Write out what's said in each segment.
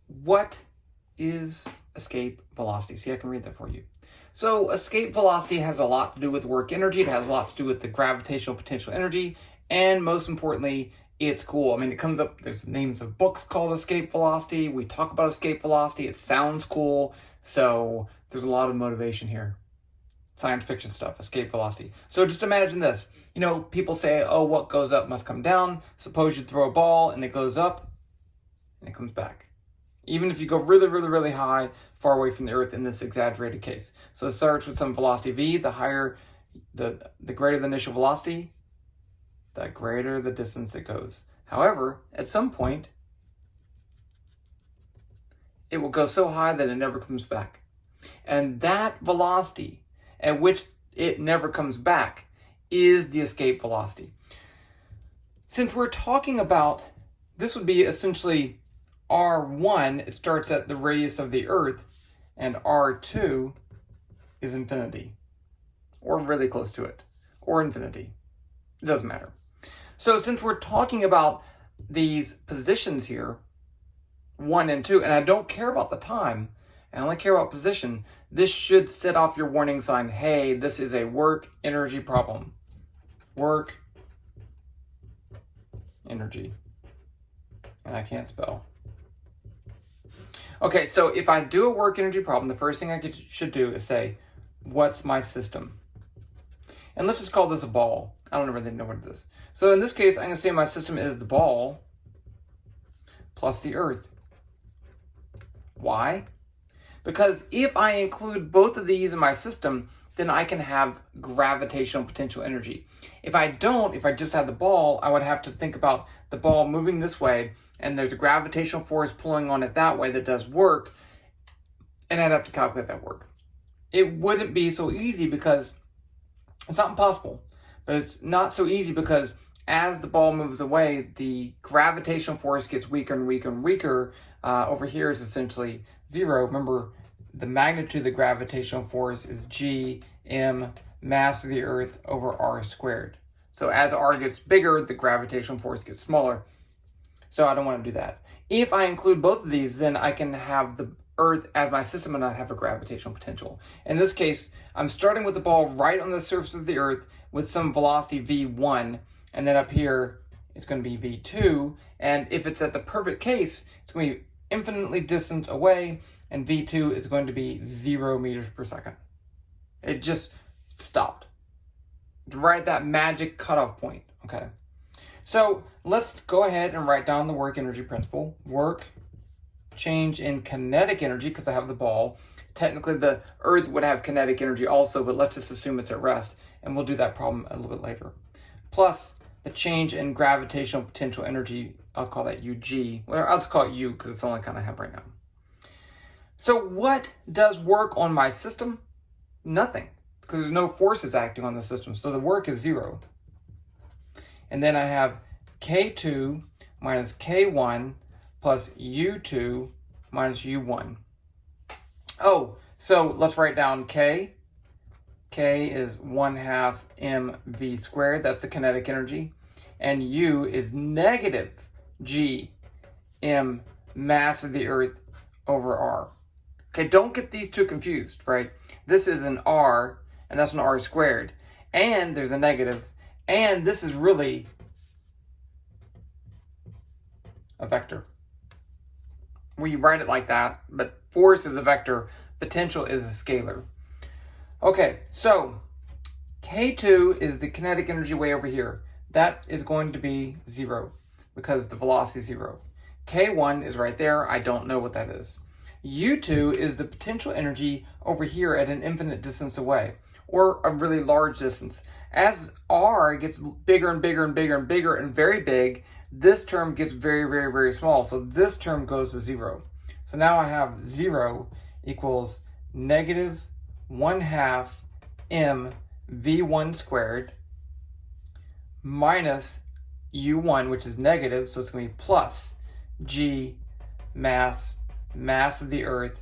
what is escape velocity? See, I can read that for you. So escape velocity has a lot to do with work energy. It has a lot to do with the gravitational potential energy. And most importantly, it's cool. I mean, it comes up, there's names of books called escape velocity. We talk about escape velocity. It sounds cool. So there's a lot of motivation here. Science fiction stuff, escape velocity. So just imagine this. You know, people say, oh, what goes up must come down. Suppose you throw a ball and it goes up and it comes back. Even if you go really, really, really high, far away from the Earth in this exaggerated case. So it starts with some velocity v. The higher, the greater the initial velocity, the greater the distance it goes. However, at some point, it will go so high that it never comes back. And that velocity at which it never comes back is the escape velocity. Since we're talking about, this would be essentially R1, it starts at the radius of the Earth, and R2 is infinity, or really close to it, or infinity. It doesn't matter. So since we're talking about these positions here, 1 and 2, and I don't care about the time, I only care about position, this should set off your warning sign. Hey, this is a work energy problem. Work energy. And I can't spell. Okay, so if I do a work energy problem, the first thing I should do is say, what's my system? And let's just call this a ball. I don't really know what it is. So in this case, I'm going to say my system is the ball plus the Earth. Why? Because if I include both of these in my system, then I can have gravitational potential energy. If I don't, if I just had the ball, I would have to think about the ball moving this way, and there's a gravitational force pulling on it that way that does work, and I'd have to calculate that work. It wouldn't be so easy because it's not impossible, but it's not so easy because as the ball moves away, the gravitational force gets weaker and weaker and weaker. Over here is essentially 0. Remember, the magnitude of the gravitational force is g m mass of the Earth over r squared. So as r gets bigger, the gravitational force gets smaller. So I don't want to do that. If I include both of these, then I can have the Earth as my system and not have a gravitational potential. In this case, I'm starting with the ball right on the surface of the Earth with some velocity v1, and then up here it's going to be v2, and if it's at the perfect case, it's going to be infinitely distant away, and v2 is going to be 0 meters per second. It just stopped. It's right at that magic cutoff point, okay? So let's go ahead and write down the work energy principle. Work, change in kinetic energy, because I have the ball. Technically, the Earth would have kinetic energy also, but let's just assume it's at rest, and we'll do that problem a little bit later. Plus the change in gravitational potential energy, I'll call that UG. Well, I'll just call it U because it's the only kind I have right now. So what does work on my system? Nothing, because there's no forces acting on the system, so the work is 0. And then I have K2 minus K1 plus U2 minus U1. Oh, so let's write down K. K is 1/2 mv squared. That's the kinetic energy. And U is negative g m mass of the Earth over r. Okay, don't get these two confused, right? This is an r, and that's an r squared. And there's a negative, and this is really a vector. We write it like that, but force is a vector, potential is a scalar. Okay, so K2 is the kinetic energy way over here. That is going to be 0 because the velocity is 0. K1 is right there. I don't know what that is. U2 is the potential energy over here at an infinite distance away, or a really large distance. As r gets bigger and bigger and bigger and bigger and very big, this term gets very, very, very small. So this term goes to 0. So now I have 0 equals negative 1/2 m v1 squared minus u1, which is negative, so it's going to be plus g mass of the Earth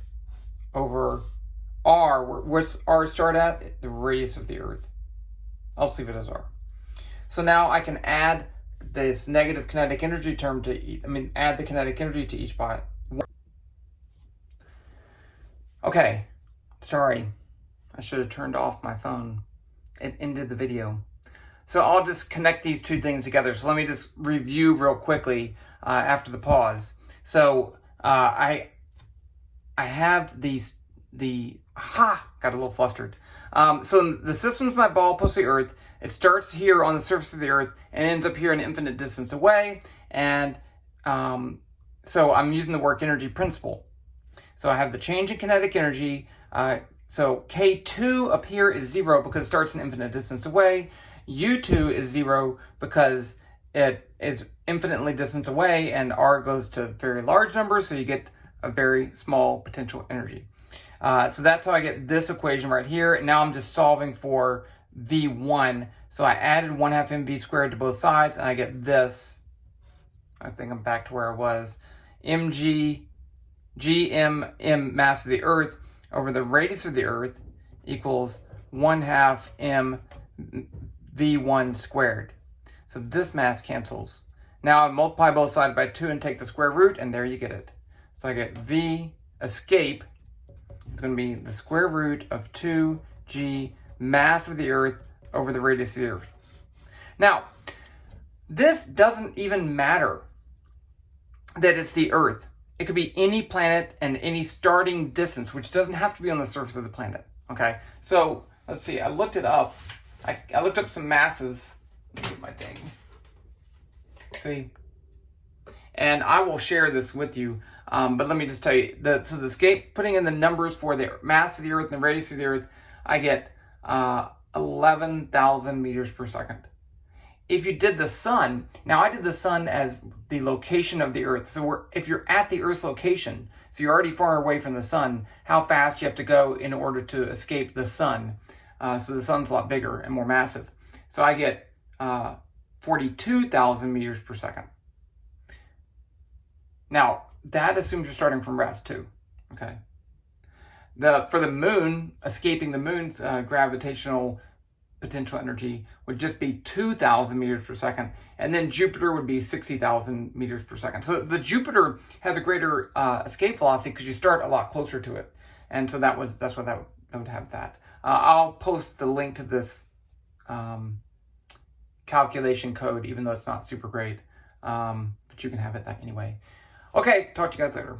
over r. What's r start at? The radius of the Earth. I'll just leave it as r. So now I can add this negative kinetic energy term to, add the kinetic energy to each part. Okay, sorry. I should have turned off my phone. It ended the video. So I'll just connect these two things together. So let me just review real quickly after the pause. So I have got a little flustered. So the system's my ball plus the Earth. It starts here on the surface of the Earth and ends up here an infinite distance away. And so I'm using the work energy principle. So I have the change in kinetic energy. So K2 up here is 0 because it starts an infinite distance away. U2 is 0 because it is infinitely distance away, and R goes to very large numbers, so you get a very small potential energy. So that's how I get this equation right here. And now I'm just solving for V1. So I added 1/2 mv squared to both sides, and I get this. I think I'm back to where I was. Gm mass of the Earth over the radius of the Earth equals 1/2 m V1 squared. So this mass cancels. Now I multiply both sides by 2 and take the square root, and there you get it. So I get V escape is going to be the square root of 2g mass of the Earth over the radius of the Earth. Now, this doesn't even matter that it's the Earth. It could be any planet and any starting distance, which doesn't have to be on the surface of the planet. Okay, so let's see. I looked it up. I looked up some masses. Let me get my thing. See? And I will share this with you. But let me just tell you. So the escape, putting in the numbers for the mass of the Earth and the radius of the Earth, I get 11,000 meters per second. If you did the sun, now I did the sun as the location of the Earth. So if you're at the Earth's location, so you're already far away from the sun, how fast you have to go in order to escape the sun. So the sun's a lot bigger and more massive. So I get 42,000 meters per second. Now, that assumes you're starting from rest too, okay? For the moon, escaping the moon's gravitational potential energy would just be 2,000 meters per second, and then Jupiter would be 60,000 meters per second. So the Jupiter has a greater escape velocity because you start a lot closer to it, and so that's what that would have that. I'll post the link to this calculation code, even though it's not super great, but you can have it that anyway. Okay, talk to you guys later.